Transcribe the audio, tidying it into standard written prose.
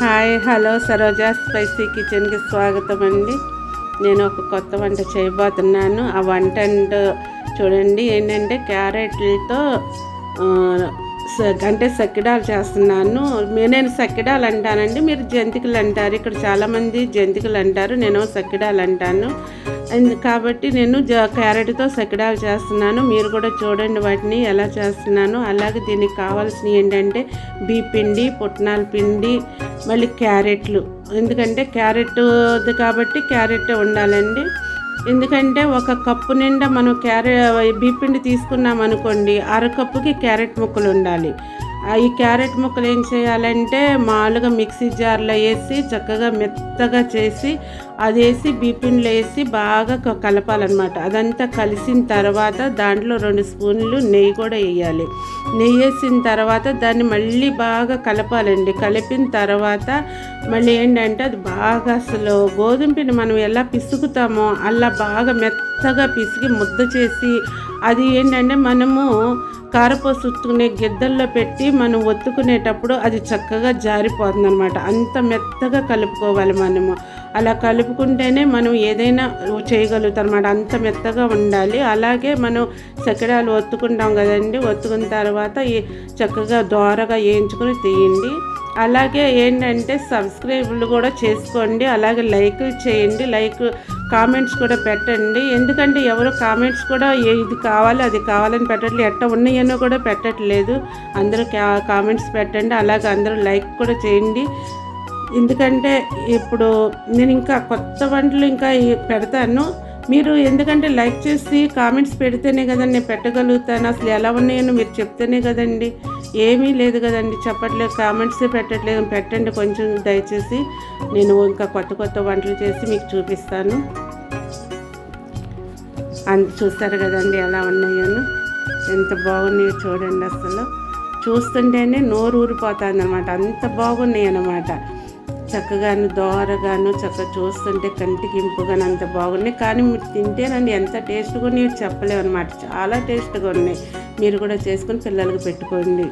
Hi hello Saroja spicy కిచెన్కి స్వాగతం అండి. నేను ఒక కొత్త వంట చేయబోతున్నాను. ఆ వంట చూడండి, ఏంటంటే క్యారెట్లతో అంటే సకిడాలు చేస్తున్నాను. నేను సకిడాలు అంటానండి, మీరు జంతికలు అంటారు. ఇక్కడ చాలామంది జంతికలు అంటారు, నేను సకిడాలు అంటాను. కాబట్టి నేను క్యారెట్తో సకిడాలు చేస్తున్నాను. మీరు కూడా చూడండి వాటిని ఎలా చేస్తున్నాను. అలాగే దీనికి కావాల్సినవి ఏంటంటే పిండి, పుట్నాల పిండి, మళ్ళీ క్యారెట్లు. ఎందుకంటే క్యారెట్ కాబట్టి క్యారెట్ ఉండాలండి. ఎందుకంటే ఒక కప్పు నిండా మనం పిండి తీసుకున్నాం అనుకోండి, అరకప్పుకి క్యారెట్ ముక్కలు ఉండాలి. ఈ క్యారెట్ ముక్కలు ఏం చేయాలంటే మామూలుగా మిక్సీ జార్లో వేసి చక్కగా మెత్తగా చేసి అది వేసి పిండిలో వేసి బాగా కలపాలన్నమాట. అదంతా కలిసిన తర్వాత దాంట్లో 2 స్పూన్లు నెయ్యి కూడా వేయాలి. నెయ్యి వేసిన తర్వాత దాన్ని మళ్ళీ బాగా కలపాలండి. కలిపిన తర్వాత మళ్ళీ ఏంటంటే అది బాగా అసలు గోధుమ పిండి మనం ఎలా పిసుకుతామో అలా బాగా మెత్తగా పిసికి ముద్ద చేసి అది ఏంటంటే మనము కారపూస ఉత్తుకునే గిద్దల్లో పెట్టి మనం ఒత్తుకునేటప్పుడు అది చక్కగా జారిపోతుంది అనమాట. అంత మెత్తగా కలుపుకోవాలి మనము. అలా కలుపుకుంటేనే మనం ఏదైనా చేయగలుగుతాం అనమాట. అంత మెత్తగా ఉండాలి. అలాగే మనం సకిడాలు ఒత్తుకుంటాం కదండి, ఒత్తుకున్న తర్వాత చక్కగా దోరగా వేయించుకొని తీయండి. అలాగే ఏంటంటే సబ్స్క్రైబ్లు కూడా చేసుకోండి. అలాగే లైక్లు చేయండి, కామెంట్స్ కూడా పెట్టండి. ఎందుకంటే ఎవరు కామెంట్స్ కూడా ఇది కావాలి అది కావాలని పెట్టట్లేదు, ఎట్ట ఉన్నాయనో కూడా పెట్టట్లేదు. అందరూ కామెంట్స్ పెట్టండి. అలాగే అందరూ లైక్ కూడా చేయండి. ఎందుకంటే ఇప్పుడు నేను ఇంకా కొత్త వంటలు ఇంకా పెడతాను. మీరు ఎందుకంటే లైక్ చేసి కామెంట్స్ పెడితేనే కదండి నేను పెట్టగలుగుతాను. అసలు ఎలా ఉన్నాయో మీరు చెప్తేనే కదండి. ఏమీ లేదు కదండి, చెప్పట్లేదు, కామెంట్సే పెట్టట్లేదు. పెట్టండి కొంచెం దయచేసి. నేను ఇంకా కొత్త వంటలు చేసి మీకు చూపిస్తాను. చూస్తారు కదండి ఎలా ఉన్నాయోను, ఎంత బాగున్నాయో చూడండి. అసలు చూస్తుంటేనే నోరు ఊరిపోతుంది అనమాట, అంత బాగున్నాయి అన్నమాట. చక్కగాను దోరగాను చక్కగా చూస్తుంటే కంటికి ఇంపుగాను అంత బాగున్నాయి. కానీ మీరు తింటేనండి ఎంత టేస్ట్గా ఉన్నాయో చెప్పలేము అనమాట. చాలా టేస్ట్గా ఉన్నాయి. మీరు కూడా చేసుకొని పిల్లలకు పెట్టుకోండి.